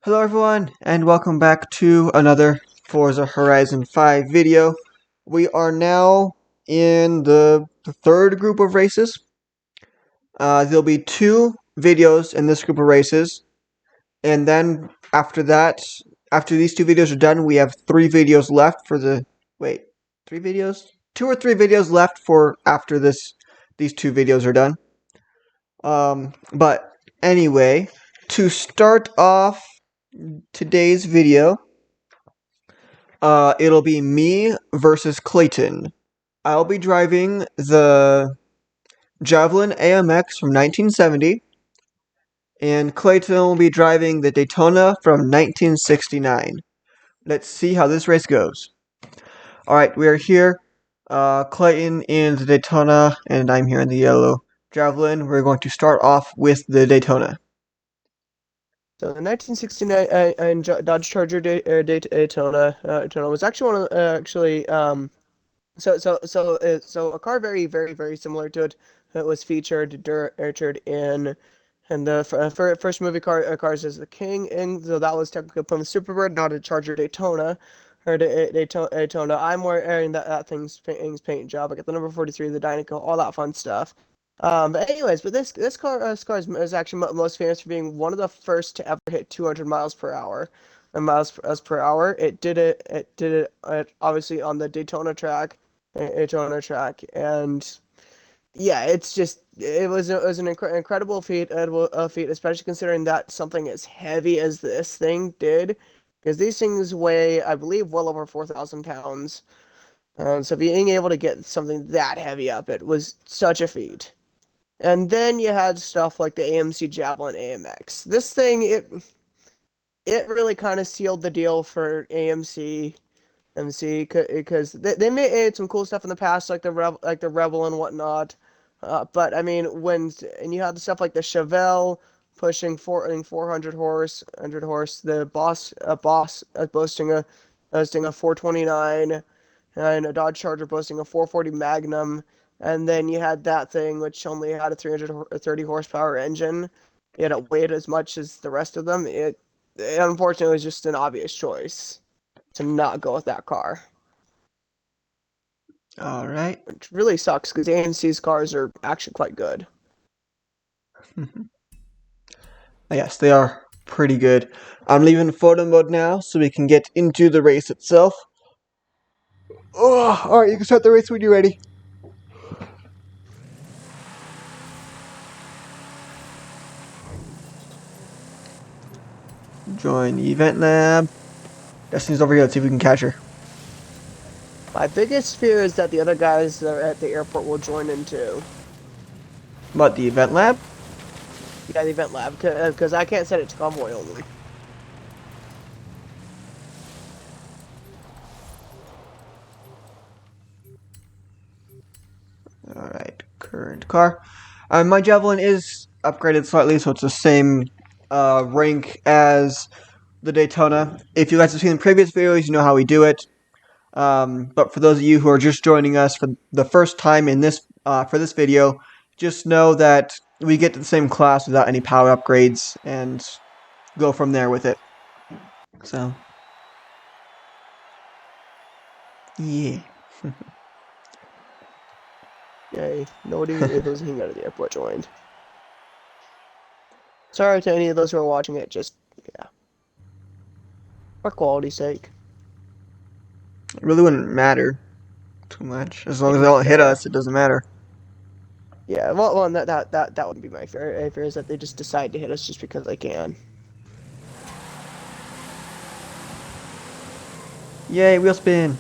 Hello everyone, and welcome back to another Forza Horizon 5 video. We are now in the third group of races. There'll be two videos in this group of races, and then after that, after these two videos are done, we have three videos left for the... Wait, three videos? Two or three videos left for after these two videos are done. But anyway, to start off today's video, it'll be me versus Clayton. I'll be driving the Javelin AMX from 1970, and Clayton will be driving the Daytona from 1969. Let's see how this race goes. Alright, we are here. Clayton in the Daytona, and I'm here in the yellow Javelin. We're going to start off with the Daytona. So the 1969 Dodge Charger Daytona was actually one of so a car very similar to it that was featured in the first movie Cars as the King, and so that was technically from the Superbird, not a Charger Daytona or Daytona. I'm wearing that thing's paint job. I got the number 43, the Dynaco, all that fun stuff. But anyways, this car is actually most famous for being one of the first to ever hit 200 miles per hour. And miles per hour. It obviously on the Daytona track, and yeah, it was an incredible feat, especially considering that something as heavy as this thing did, because these things weigh, I believe, well over 4,000 pounds. So being able to get something that heavy up, it was such a feat. And then you had stuff like the AMC Javelin AMX. This thing, it really kind of sealed the deal for AMC because they made some cool stuff in the past, like the Rebel and whatnot. But I mean, and you had the stuff like the Chevelle pushing 400 horse, the Boss boasting a 429, and a Dodge Charger boasting a 440 Magnum. And then you had that thing which only had a 330 horsepower engine. Yet it weighed as much as the rest of them. It unfortunately was just an obvious choice to not go with that car. Alright. Which really sucks because AMC's cars are actually quite good. Yes, they are pretty good. I'm leaving photo mode now so we can get into the race itself. Oh, alright, you can start the race when you're ready. Join the event lab. Destiny's over here. Let's see if we can catch her. My biggest fear is that the other guys that are at the airport will join in too. What, the event lab? Yeah, the event lab, because I can't set it to convoy only. Alright, current car. My Javelin is upgraded slightly, so it's the same rank as the Daytona. If you guys have seen the previous videos, you know how we do it. But for those of you who are just joining us for the first time in this for this video, just know that we get to the same class without any power upgrades and go from there with it. So, yeah. Yay, nobody who's hanging out at the airport joined. Sorry to any of those who are watching it, just, yeah. For quality's sake. It really wouldn't matter too much. As long as they Maybe don't hit so. us, it doesn't matter. Yeah, well, that wouldn't be my fear. My fear is that they just decide to hit us just because they can. Yay, wheel spin.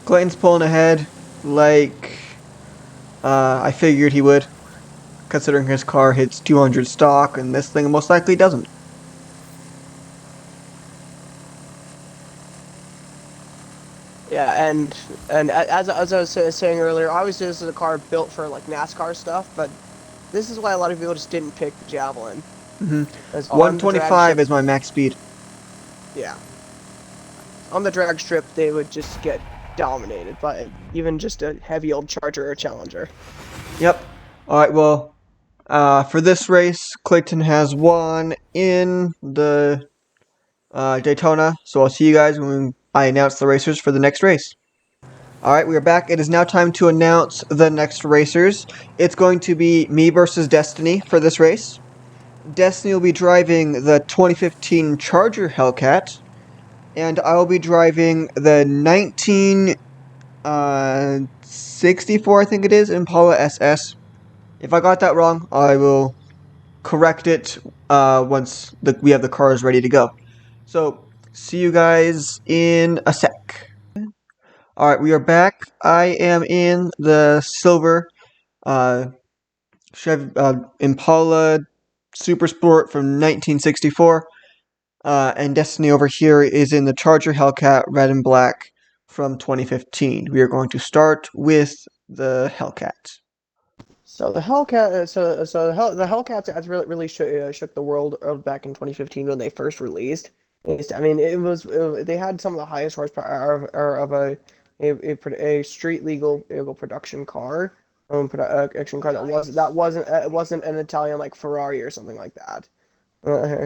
Clayton's pulling ahead like I figured he would, considering his car hits 200 stock and this thing most likely doesn't. Yeah, and as I was saying earlier, obviously this is a car built for like NASCAR stuff, but this is why a lot of people just didn't pick the Javelin. As on the drag 125 strip, is my max speed. yeah, on the drag strip they would just get dominated by even just a heavy old Charger or Challenger. Yep. Alright, well, For this race, Clayton has won in the Daytona, so I'll see you guys when I announce the racers for the next race. Alright, we are back. It is now time to announce the next racers. It's going to be me versus Destiny for this race. Destiny will be driving the 2015 Charger Hellcat, and I will be driving the 1964, I think it is, Impala SS. If I got that wrong, I will correct it once we have the cars ready to go. So, see you guys in a sec. Alright, we are back. I am in the silver uh, Impala Super Sport from 1964. And Destiny over here is in the Charger Hellcat red and black from 2015. We are going to start with the Hellcat. So the Hellcat, the Hellcats has really shook the world back in 2015 when they first released. I mean, they had some of the highest horsepower of a street legal production car, production car that wasn't an Italian like Ferrari or something like that,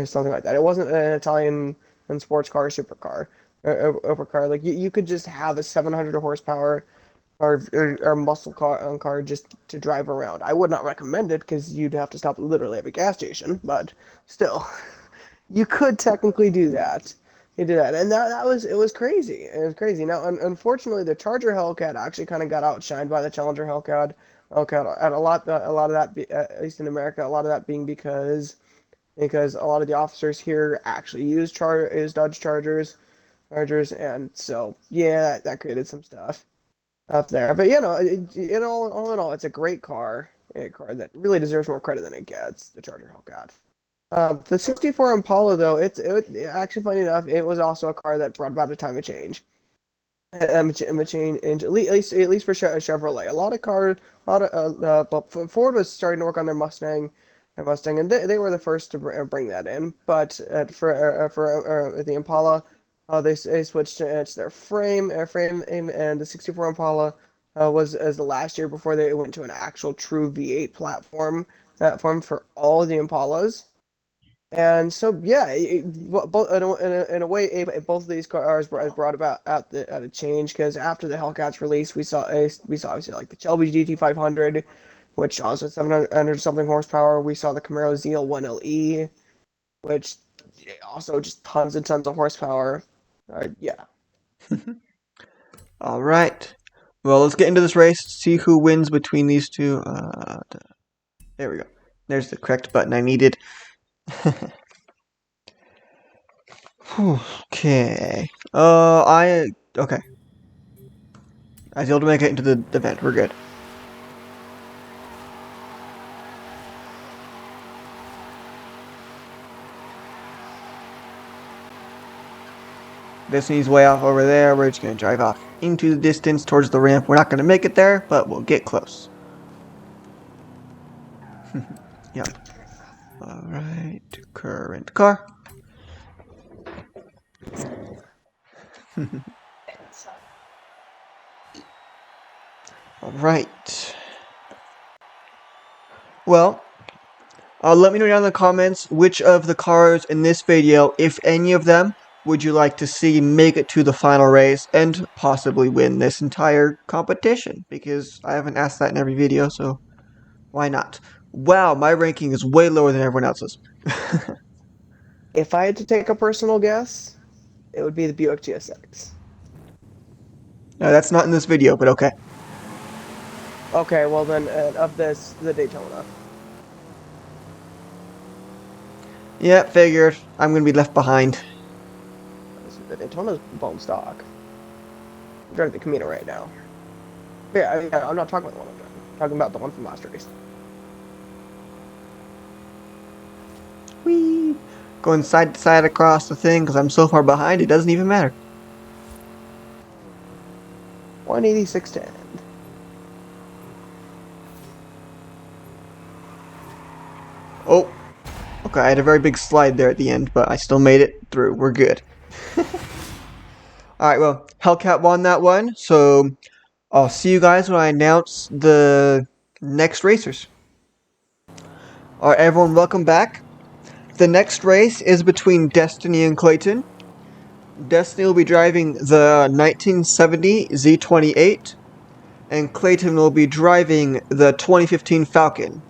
something like that. It wasn't an Italian sports car, supercar, supercar. Like you could just have a 700 horsepower or muscle car just to drive around. I would not recommend it because you'd have to stop literally at a gas station, but still, you could technically do that. You do that, and that was it was crazy. It was crazy. Now, unfortunately, the Charger Hellcat actually kind of got outshined by the Challenger Hellcat. And a lot of that, at least in America, a lot of that being because a lot of the officers here actually use Dodge Chargers, and so yeah, that created some stuff up there. But all in all, it's a great car, a car that really deserves more credit than it gets. The Charger Hellcat. The '64 Impala, though, actually funny enough, it was also a car that brought about a time of change. A change, at least for Chevrolet. A lot of cars, a lot of Ford was starting to work on their Mustang, and they were the first to bring that in. But for the Impala, they switched to their frame, and the '64 Impala was as the last year before they went to an actual true V8 platform for all the Impalas. And so, yeah, both in a way, both of these cars brought about at a change because after the Hellcats release, we saw obviously like the Shelby GT500, which also had 700 something horsepower. We saw the Camaro ZL1LE, which also just tons and tons of horsepower. Yeah. All right. Well, let's get into this race. See who wins between these two. There we go. There's the correct button I needed. Okay. Okay. I was able to make it into the event. We're good. Destiny's way off over there. We're just gonna drive off into the distance towards the ramp. We're not gonna make it there, but we'll get close. Yep. All right. Current car. All right. Well, let me know down in the comments which of the cars in this video, if any of them, would you like to see make it to the final race and possibly win this entire competition? Because I haven't asked that in every video, so why not? Wow, my ranking is way lower than everyone else's. If I had to take a personal guess, it would be the Buick GSX. No, that's not in this video, but okay. Okay, well then, of this, the Daytona. Yeah, figured. I'm gonna be left behind. The Daytona's bone stock. I'm driving the Camino right now. Yeah, I'm not talking about the one I'm driving. I'm talking about the one from last race. Whee! Going side to side across the thing because I'm so far behind, it doesn't even matter. 186.10. Oh, okay, I had a very big slide there at the end, but I still made it through. We're good. Alright, well, Hellcat won that one, so I'll see you guys when I announce the next racers. All right, everyone, welcome back. The next race is between Destiny and Clayton. Destiny will be driving the 1970 Z28, and Clayton will be driving the 2015 Falcon.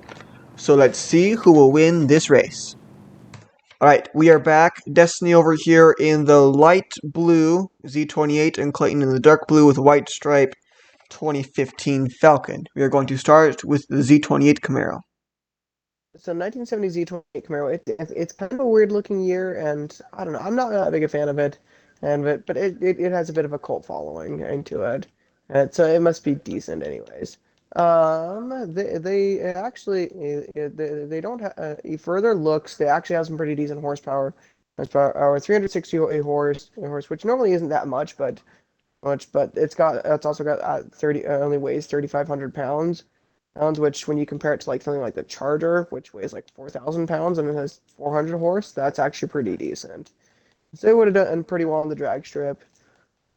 So let's see who will win this race. All right, we are back. Destiny over here in the light blue Z28, and Clayton in the dark blue with white stripe 2015 Falcon. We are going to start with the Z28 Camaro. So 1970 Z28 Camaro, it's kind of a weird looking year, and I don't know, I'm not that big a fan of it, but it has a bit of a cult following into it, so it must be decent anyways. They actually they don't have further looks. They actually have some pretty decent horsepower. Horsepower, 360 horse, which normally isn't that much, but it's also got 30 only weighs 3,500 pounds, which when you compare it to like something like the Charger, which weighs like 4,000 pounds and it has 400 horse, that's actually pretty decent. So they would have done pretty well on the drag strip.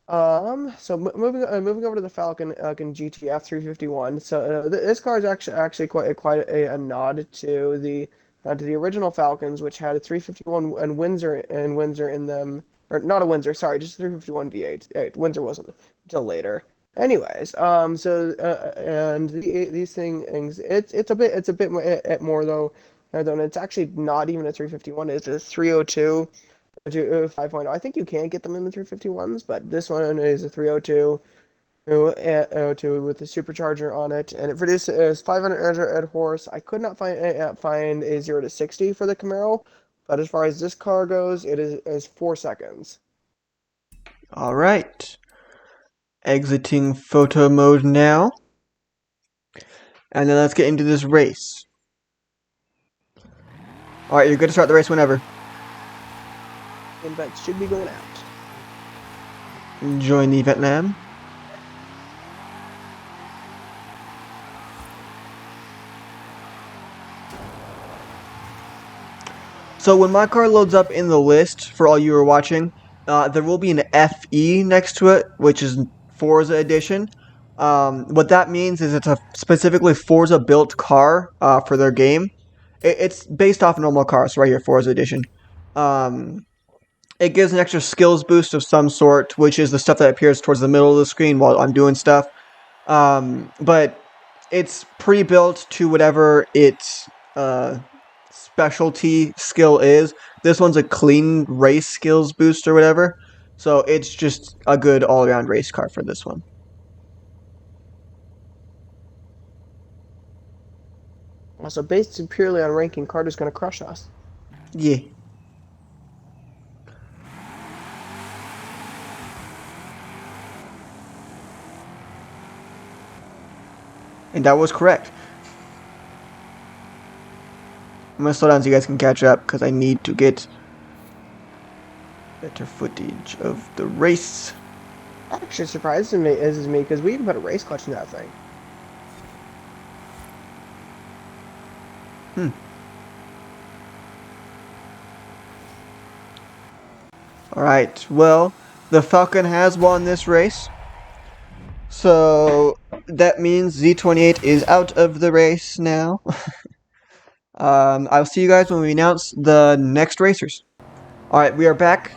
So moving over to the Falcon GTF 351. So this car is actually quite a nod to the original Falcons, which had a 351 and Windsor in them, or not a Windsor, sorry, just 351 V8. Windsor wasn't until later. Anyways, and these things, it's a bit more though. Though it's actually not even a 351. It's a 302 to 5.0. I think you can get them in the 351s, but this one is a 302 with the supercharger on it, and it produces 500 horse. I could not find a 0 to 60 for the Camaro, but as far as this car goes, it is 4 seconds. All right, exiting photo mode now, and then let's get into this race. All right, you're good to start the race whenever. And that should be going out. Join the Vietnam. So when my car loads up in the list, for all you who are watching, there will be an FE next to it, which is Forza Edition. What that means is it's a specifically Forza built car for their game. It's based off a normal car, so right here, Forza Edition. Um, it gives an extra skills boost of some sort, which is the stuff that appears towards the middle of the screen while I'm doing stuff. But it's pre-built to whatever its specialty skill is. This one's a clean race skills boost or whatever. So it's just a good all-around race car for this one. Also, based purely on ranking, Carter's going to crush us. Yeah. And that was correct. I'm gonna slow down so you guys can catch up because I need to get better footage of the race. Actually, surprises me is me because we even put a race clutch in that thing. Hmm. Alright, well, the Falcon has won this race. So that means Z28 is out of the race now. I'll see you guys when we announce the next racers. Alright, we are back.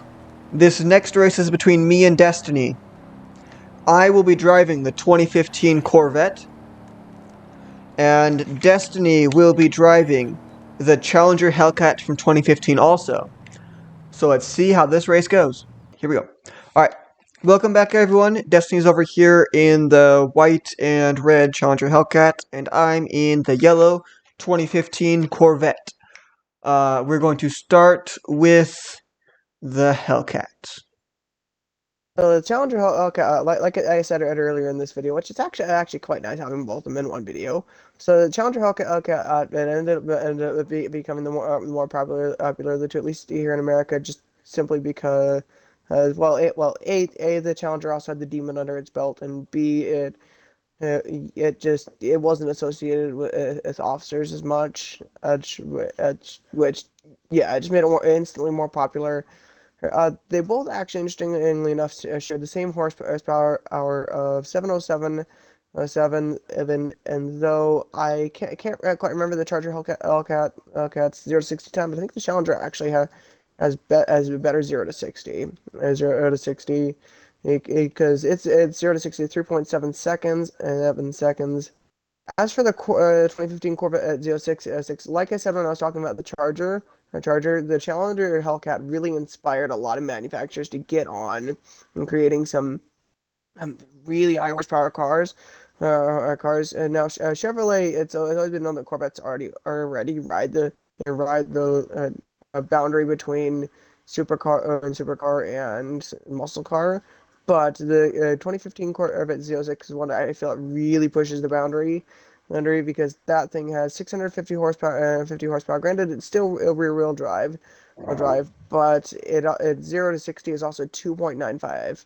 This next race is between me and Destiny. I will be driving the 2015 Corvette, and Destiny will be driving the Challenger Hellcat from 2015 also. So let's see how this race goes. Here we go. Alright, welcome back everyone. Destiny's over here in the white and red Challenger Hellcat, and I'm in the yellow 2015 Corvette. We're going to start with the Hellcat. So the Challenger Hellcat, like I said earlier in this video, which is actually quite nice having both of them in one video. So the Challenger Hellcat it ended up becoming the more popular of the two, at least here in America, just simply because, a the Challenger also had the Demon under its belt, and b it wasn't associated with officers as much, which yeah, it just made it instantly more popular. They both actually, interestingly enough, share the same horsepower hour of 707 07, and though I can't quite remember the Charger Hellcat's 0 to 60 time, but I think the Challenger actually has a better 0 to 60. 0 to 60 because it's 0 to 60 3.7 seconds and 11 seconds. As for the 2015 Corvette Z06, like I said when I was talking about the Challenger Hellcat really inspired a lot of manufacturers to get on and creating some really high horsepower cars. And now Chevrolet, it's always been known that Corvettes already ride the boundary between supercar and muscle car. But the 2015 Corvette Z06 is one that I feel it really pushes the boundary because that thing has 650 horsepower, 50 horsepower. Granted, it's still a rear-wheel drive, but it 0 to 60 is also 2.95,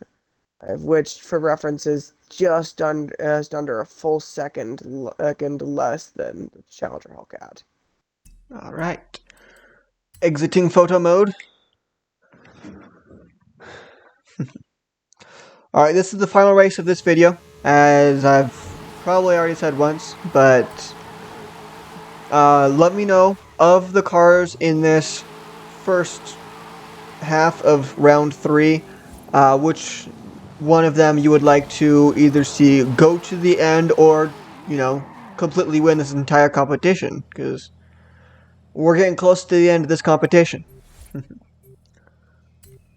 which for reference is just under a full second less than the Challenger Hellcat. All right. Exiting photo mode. All right, this is the final race of this video, as I've probably already said once, but let me know of the cars in this first half of round 3, which one of them you would like to either see go to the end or, completely win this entire competition, because we're getting close to the end of this competition.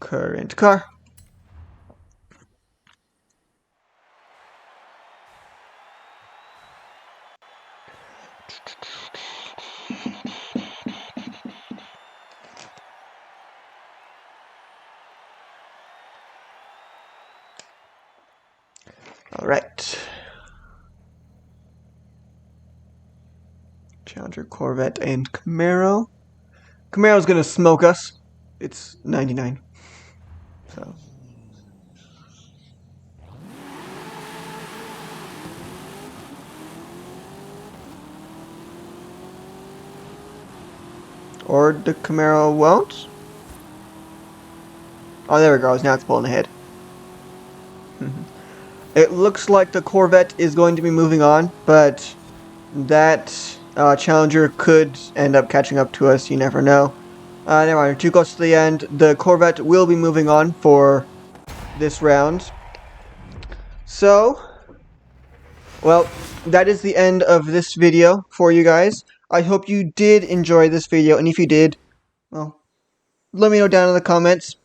Current car. All right. Challenger, Corvette, and Camaro. Camaro's gonna smoke us. It's 99. So. Or the Camaro won't? Oh, there it goes. Now it's pulling ahead. It looks like the Corvette is going to be moving on, but that Challenger could end up catching up to us. You never know. Never mind. Too close to the end. The Corvette will be moving on for this round. So, well, that is the end of this video for you guys. I hope you did enjoy this video, and if you did, well, let me know down in the comments.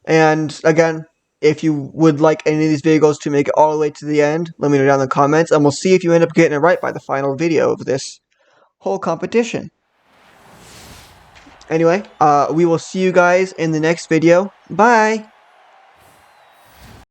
And again, if you would like any of these videos to make it all the way to the end, let me know down in the comments, and we'll see if you end up getting it right by the final video of this whole competition. Anyway, we will see you guys in the next video. Bye!